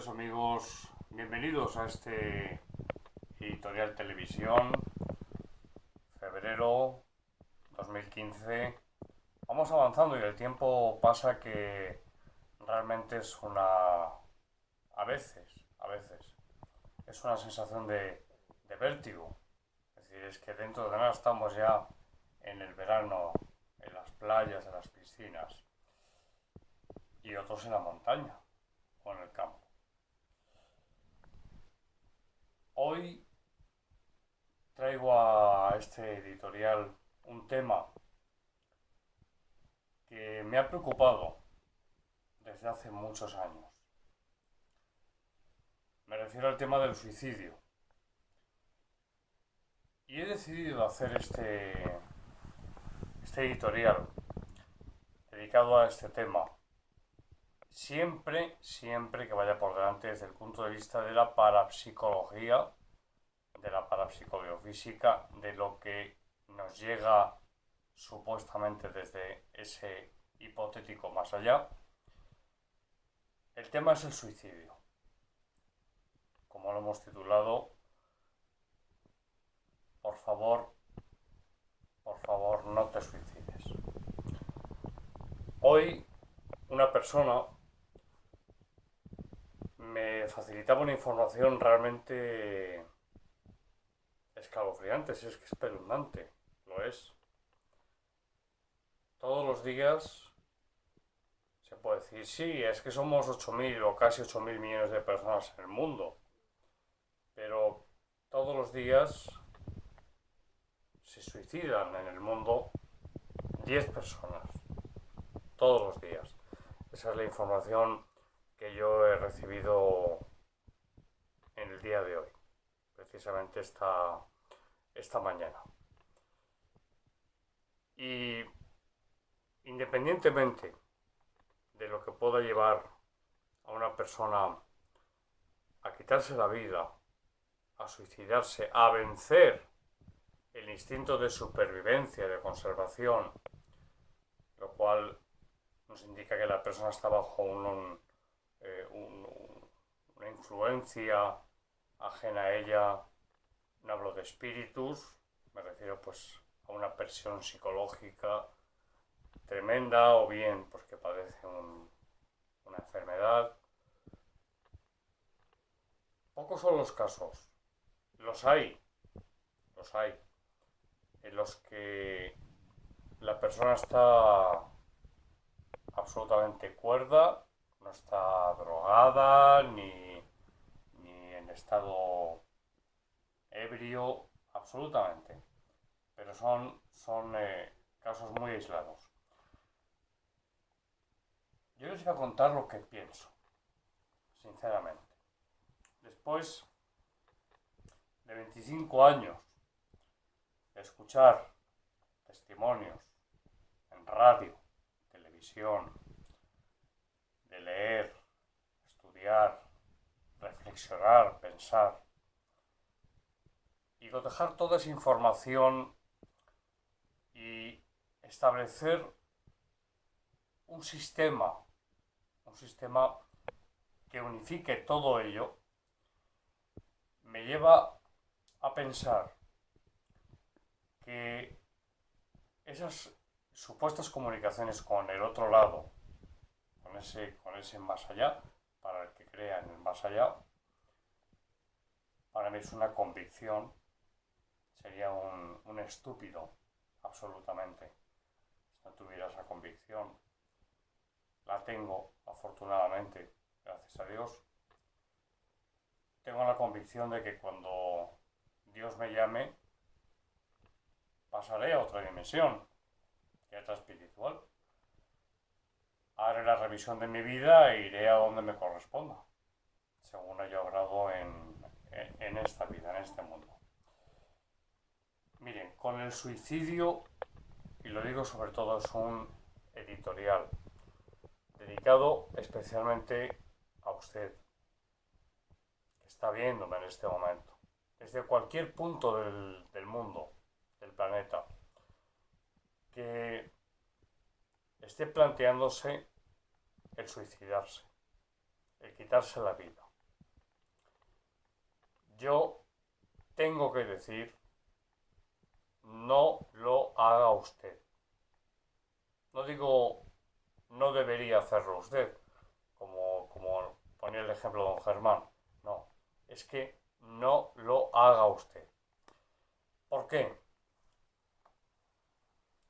Queridos amigos, bienvenidos a este editorial televisión, febrero 2015. Vamos avanzando y el tiempo pasa que realmente es a veces, es una sensación de vértigo. Es decir, es que dentro de nada estamos ya en el verano, en las playas, en las piscinas y otros en la montaña o en el campo. Hoy traigo a este editorial un tema que me ha preocupado desde hace muchos años. Me refiero al tema del suicidio. Y he decidido hacer este editorial dedicado a este tema. Siempre que vaya por delante desde el punto de vista de la parapsicología, de la parapsicobiofísica, de lo que nos llega supuestamente desde ese hipotético más allá. El tema es el suicidio. Como lo hemos titulado, por favor, no te suicides. Hoy una persona me facilitaba una información realmente escalofriante, si es que espeluznante, lo es. Todos los días se puede decir, sí, es que somos 8.000 o casi 8.000 millones de personas en el mundo, pero todos los días se suicidan en el mundo 10 personas, todos los días. Esa es la información que yo he recibido en el día de hoy, precisamente esta mañana. Y independientemente de lo que pueda llevar a una persona a quitarse la vida, a suicidarse, a vencer el instinto de supervivencia, de conservación, lo cual nos indica que la persona está bajo una influencia ajena a ella. No hablo de espíritus, me refiero pues a una presión psicológica tremenda, o bien pues que padece una enfermedad. Pocos son los casos, los hay, en los que la persona está absolutamente cuerda, no está drogada ni en estado ebrio, absolutamente, pero son casos muy aislados. Yo les voy a contar lo que pienso, sinceramente. Después de 25 años de escuchar testimonios en radio, televisión, de leer, estudiar, reflexionar, pensar y cotejar toda esa información y establecer un sistema que unifique todo ello, me lleva a pensar que esas supuestas comunicaciones con el otro lado, con ese más allá, para el que crea en el más allá, para mí es una convicción, sería un estúpido, absolutamente, si no tuviera esa convicción. La tengo, afortunadamente, gracias a Dios. Tengo la convicción de que cuando Dios me llame, pasaré a otra dimensión, que es la espiritual. Haré la revisión de mi vida e iré a donde me corresponda, según haya obrado en esta vida, en este mundo. Miren, con el suicidio, y lo digo sobre todo, es un editorial dedicado especialmente a usted, que está viéndome en este momento, desde cualquier punto del mundo, del planeta, que esté planteándose el suicidarse, el quitarse la vida. yo tengo que decir, no lo haga usted. No digo no debería hacerlo usted, como ponía el ejemplo don Germán. No, es que no lo haga usted. ¿Por qué?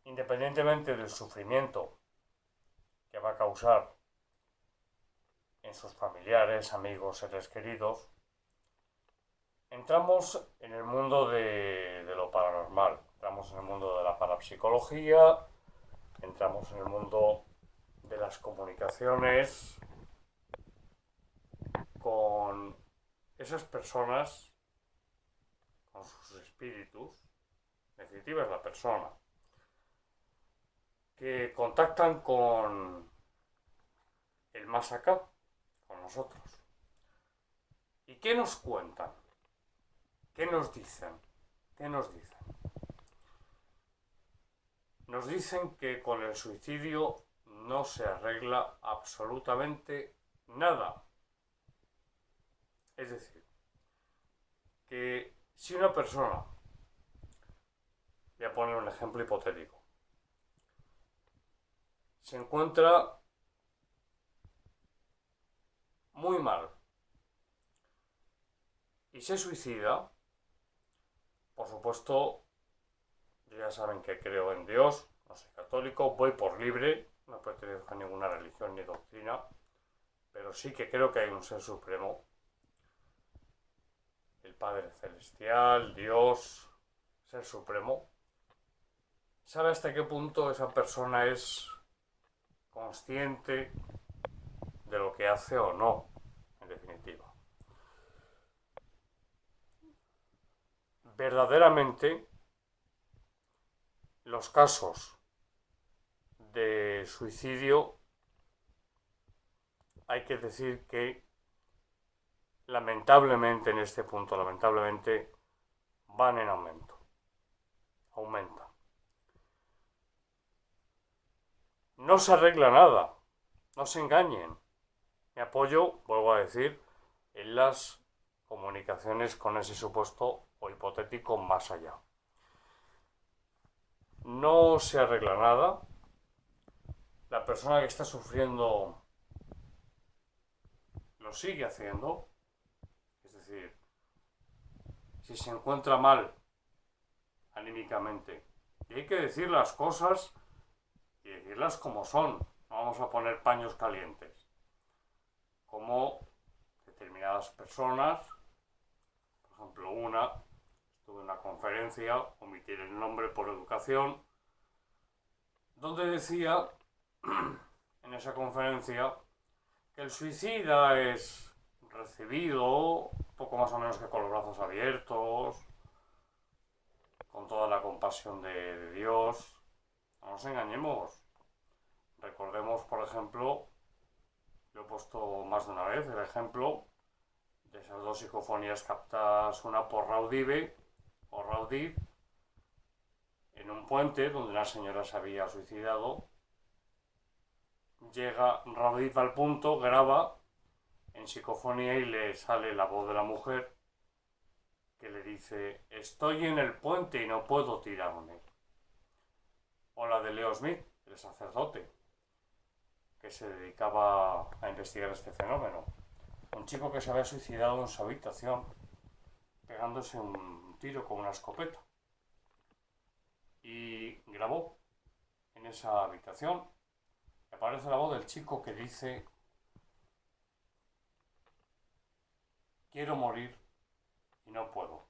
Independientemente del sufrimiento que va a causar en sus familiares, amigos, seres queridos, entramos en el mundo de lo paranormal, entramos en el mundo de la parapsicología, entramos en el mundo de las comunicaciones con esas personas, con sus espíritus, en definitiva es la persona, que contactan con el más acá, con nosotros. ¿Y qué nos cuentan? ¿Qué nos dicen? ¿Qué nos dicen? Nos dicen que con el suicidio no se arregla absolutamente nada. Es decir, que si una persona, voy a poner un ejemplo hipotético, se encuentra muy mal y se suicida, por supuesto, ya saben que creo en Dios, no soy católico, voy por libre, no pertenezco a ninguna religión ni doctrina, pero sí que creo que hay un ser supremo, el Padre Celestial, Dios, ser supremo. ¿Sabe hasta qué punto esa persona es consciente de lo que hace o no, en definitiva? Verdaderamente, los casos de suicidio, hay que decir que lamentablemente en este punto, lamentablemente, van en aumento. Aumentan. No se arregla nada. No se engañen. Me apoyo, vuelvo a decir, en las comunicaciones con ese supuesto o hipotético más allá. No se arregla nada. La persona que está sufriendo lo sigue haciendo. Es decir, si se encuentra mal anímicamente, y hay que decir las cosas y decirlas como son. No vamos a poner paños calientes. Como determinadas personas, por ejemplo estuve en una conferencia, omitir el nombre por educación, donde decía en esa conferencia que el suicida es recibido poco más o menos que con los brazos abiertos, con toda la compasión de Dios. No nos engañemos. Recordemos, por ejemplo, lo he puesto más de una vez, el ejemplo de esas dos psicofonías captadas, una por Raudive o Raudib, en un puente donde una señora se había suicidado. Llega Raudib al punto, graba en psicofonía y le sale la voz de la mujer que le dice: estoy en el puente y no puedo tirarme. O la de Leo Smith, el sacerdote, que se dedicaba a investigar este fenómeno. Un chico que se había suicidado en su habitación pegándose un tiro con una escopeta. Y grabó en esa habitación. Me aparece la voz del chico que dice: quiero morir y no puedo.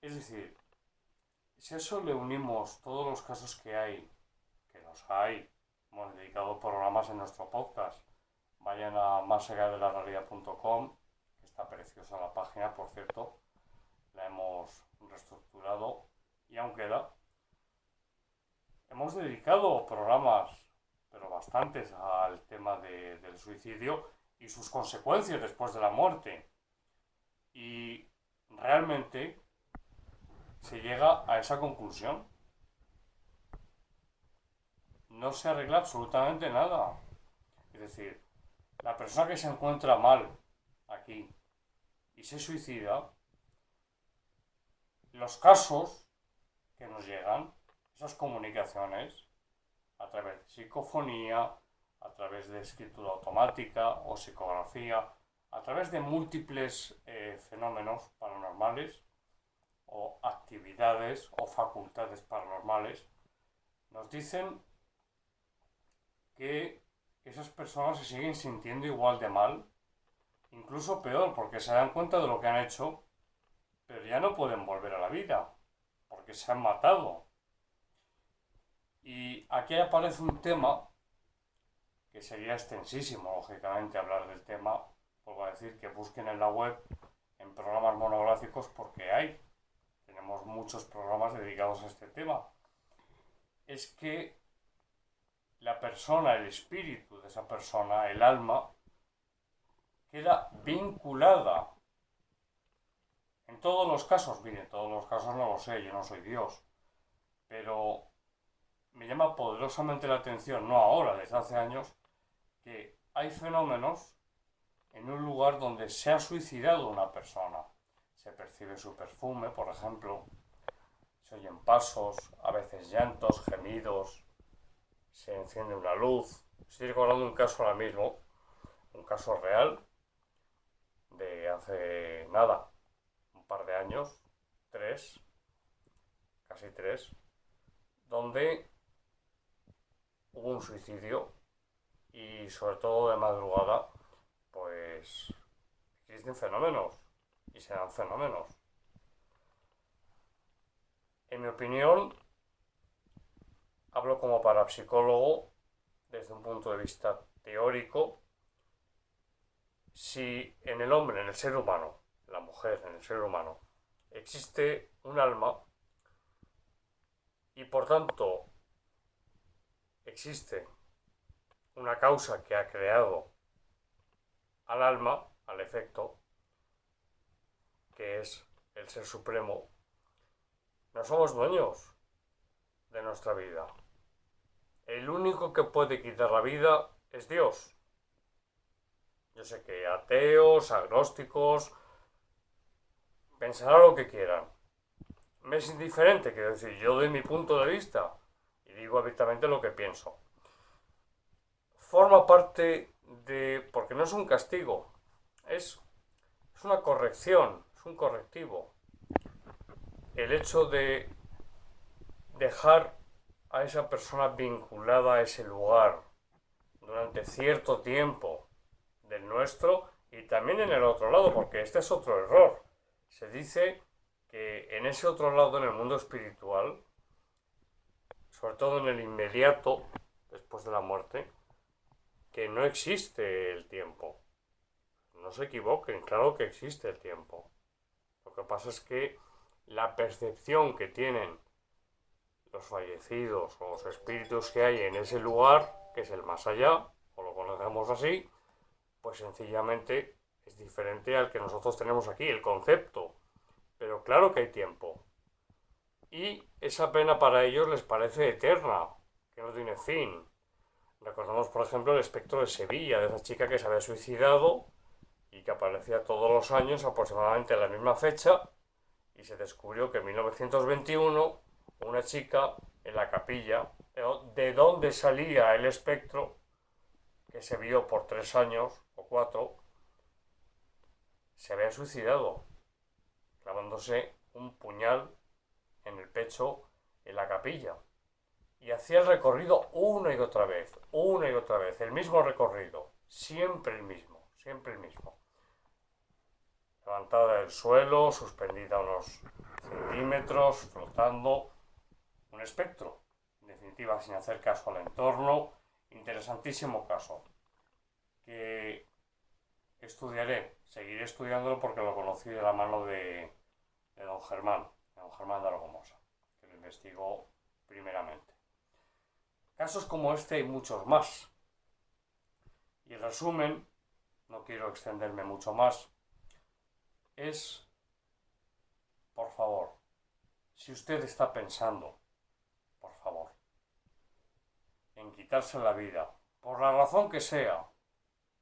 Es decir, si a eso le unimos todos los casos que hay, que los hay, hemos dedicado programas en nuestro podcast, vayan a másalladelarrealidad.com, que está preciosa la página, por cierto, la hemos reestructurado y aún queda. Hemos dedicado programas, pero bastantes, al tema del suicidio y sus consecuencias después de la muerte. Y realmente se llega a esa conclusión. No se arregla absolutamente nada. Es decir, la persona que se encuentra mal aquí, y se suicida, los casos que nos llegan, esas comunicaciones, a través de psicofonía, a través de escritura automática o psicografía, a través de múltiples fenómenos paranormales o actividades o facultades paranormales, nos dicen que esas personas se siguen sintiendo igual de mal, incluso peor, porque se dan cuenta de lo que han hecho, pero ya no pueden volver a la vida, porque se han matado. Y aquí aparece un tema que sería extensísimo, lógicamente, hablar del tema. Vuelvo a decir que busquen en la web, en programas monográficos, porque tenemos muchos programas dedicados a este tema. Es que la persona, el espíritu de esa persona, el alma, queda vinculada. En todos los casos, mire, en todos los casos no lo sé, yo no soy Dios, pero me llama poderosamente la atención, no ahora, desde hace años, que hay fenómenos en un lugar donde se ha suicidado una persona. Se percibe su perfume, por ejemplo, se oyen pasos, a veces llantos, gemidos, se enciende una luz. Estoy recordando un caso ahora mismo, un caso real, de hace nada, un par de años, casi tres, donde hubo un suicidio y sobre todo de madrugada, pues existen fenómenos y se dan fenómenos. En mi opinión, hablo como parapsicólogo desde un punto de vista teórico. Si en el hombre, en el ser humano, la mujer, en el ser humano, existe un alma y por tanto existe una causa que ha creado al alma, al efecto, que es el Ser Supremo, no somos dueños de nuestra vida. El único que puede quitar la vida es Dios. Yo sé que ateos, agnósticos, pensarán lo que quieran. Me es indiferente, quiero decir, yo doy mi punto de vista y digo abiertamente lo que pienso. Forma parte de... porque no es un castigo, es una corrección, es un correctivo. El hecho de dejar a esa persona vinculada a ese lugar durante cierto tiempo del nuestro y también en el otro lado, porque este es otro error. Se dice que en ese otro lado, en el mundo espiritual, sobre todo en el inmediato, después de la muerte, que no existe el tiempo. No se equivoquen, claro que existe el tiempo. Lo que pasa es que la percepción que tienen los fallecidos o los espíritus que hay en ese lugar, que es el más allá, o lo conocemos así, pues sencillamente es diferente al que nosotros tenemos aquí, el concepto. Pero claro que hay tiempo. Y esa pena para ellos les parece eterna, que no tiene fin. Recordamos, por ejemplo, el espectro de Sevilla, de esa chica que se había suicidado y que aparecía todos los años aproximadamente a la misma fecha, y se descubrió que en 1921 una chica en la capilla, de donde salía el espectro, que se vio por 3 años o 4, se había suicidado, clavándose un puñal en el pecho en la capilla. Y hacía el recorrido una y otra vez, el mismo recorrido, siempre el mismo. Levantada del suelo, suspendida unos centímetros, flotando, un espectro, en definitiva sin hacer caso al entorno. Interesantísimo caso, que seguiré estudiándolo porque lo conocí de la mano de don Germán de Argomosa, que lo investigó primeramente. Casos como este hay muchos más. Y en resumen, no quiero extenderme mucho más, es, por favor, si usted está pensando, por favor, en quitarse la vida, por la razón que sea,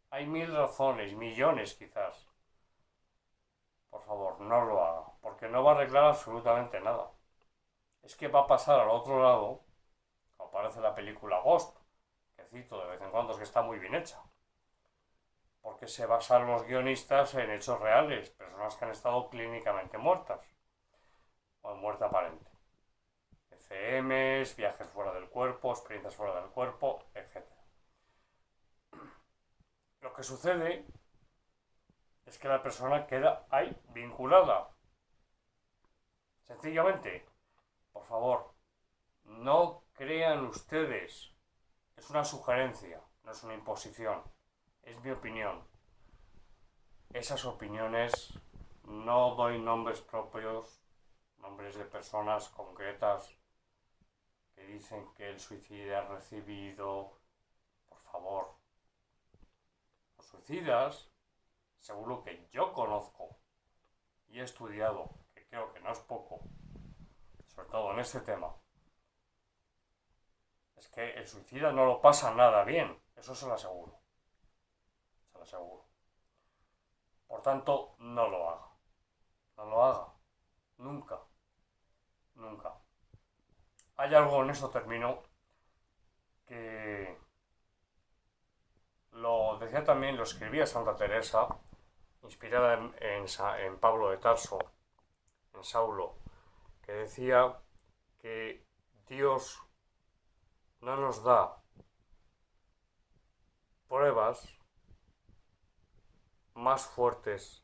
hay 1000 razones, millones quizás, favor, no lo haga, porque no va a arreglar absolutamente nada. Es que va a pasar al otro lado, como aparece en la película Ghost, que cito de vez en cuando, es que está muy bien hecha, porque se basan los guionistas en hechos reales, personas que han estado clínicamente muertas, o en muerte aparente. ECMs, viajes fuera del cuerpo, experiencias fuera del cuerpo, etc. Lo que sucede es que la persona queda ahí vinculada. Sencillamente, por favor, no crean ustedes. Es una sugerencia, no es una imposición. Es mi opinión. Esas opiniones no doy nombres propios, nombres de personas concretas que dicen que el suicida ha recibido. Por favor, los suicidas, seguro que yo conozco y he estudiado, que creo que no es poco, sobre todo en este tema, es que el suicida no lo pasa nada bien, eso se lo aseguro. Se lo aseguro. Por tanto, no lo haga. No lo haga. Nunca. Nunca. Hay algo, en eso termino, que lo decía también, lo escribía Santa Teresa, inspirada en Pablo de Tarso, en Saulo, que decía que Dios no nos da pruebas más fuertes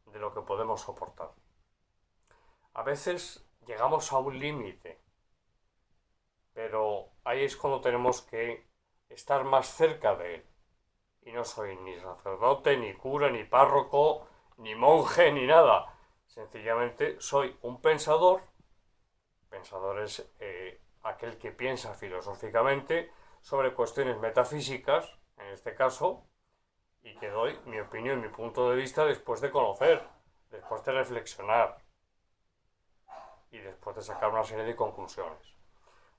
de lo que podemos soportar. A veces llegamos a un límite, pero ahí es cuando tenemos que estar más cerca de él. Y no soy ni sacerdote, ni cura, ni párroco, ni monje, ni nada. Sencillamente soy un pensador. Pensador es aquel que piensa filosóficamente sobre cuestiones metafísicas, en este caso, y que doy mi opinión, mi punto de vista después de conocer, después de reflexionar y después de sacar una serie de conclusiones.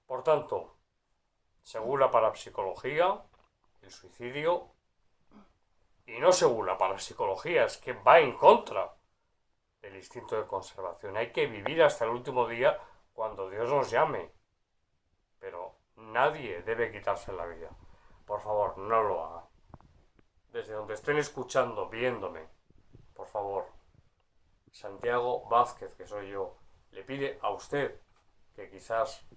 Por tanto, según la parapsicología, el suicidio, y no según la parapsicología, es que va en contra del instinto de conservación. Hay que vivir hasta el último día cuando Dios nos llame, pero nadie debe quitarse la vida. Por favor, no lo hagan. Desde donde estén escuchando, viéndome, por favor, Santiago Vázquez, que soy yo, le pide a usted que quizás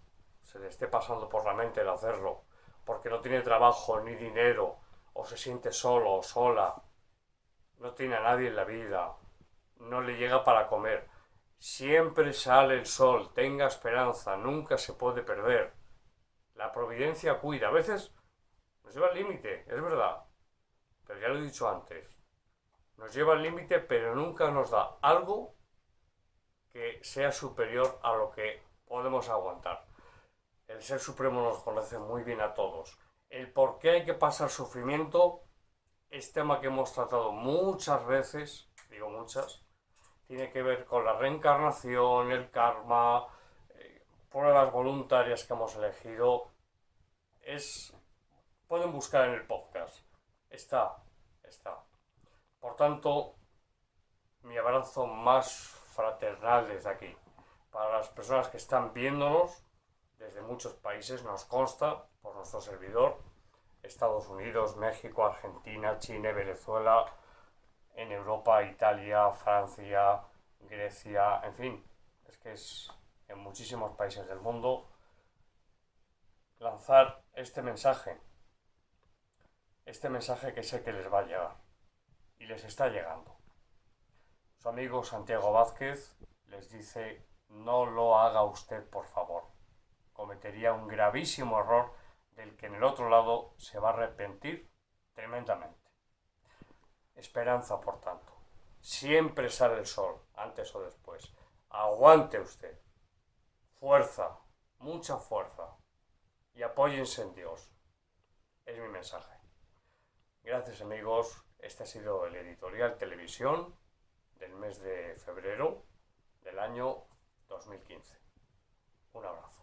se le esté pasando por la mente el hacerlo, porque no tiene trabajo ni dinero, o se siente solo o sola, no tiene a nadie en la vida, no le llega para comer. Siempre sale el sol, tenga esperanza, nunca se puede perder. La providencia cuida. A veces nos lleva al límite, es verdad, pero ya lo he dicho antes. Nos lleva al límite, pero nunca nos da algo que sea superior a lo que podemos aguantar. El Ser Supremo nos conoce muy bien a todos. El por qué hay que pasar sufrimiento es tema que hemos tratado muchas veces, digo muchas, tiene que ver con la reencarnación, el karma, pruebas voluntarias que hemos elegido. Pueden buscar en el podcast. Está. Por tanto, mi abrazo más fraternal desde aquí. Para las personas que están viéndonos desde muchos países, nos consta, por nuestro servidor, Estados Unidos, México, Argentina, Chile, Venezuela, en Europa, Italia, Francia, Grecia, en fin, es que es en muchísimos países del mundo, lanzar este mensaje que sé que les va a llegar, y les está llegando. Su amigo Santiago Vázquez les dice, no lo haga usted, por favor. Cometería un gravísimo error del que en el otro lado se va a arrepentir tremendamente. Esperanza, por tanto. Siempre sale el sol, antes o después. Aguante usted. Fuerza, mucha fuerza. Y apóyense en Dios. Es mi mensaje. Gracias, amigos. Este ha sido el editorial televisión del mes de febrero del año 2015. Un abrazo.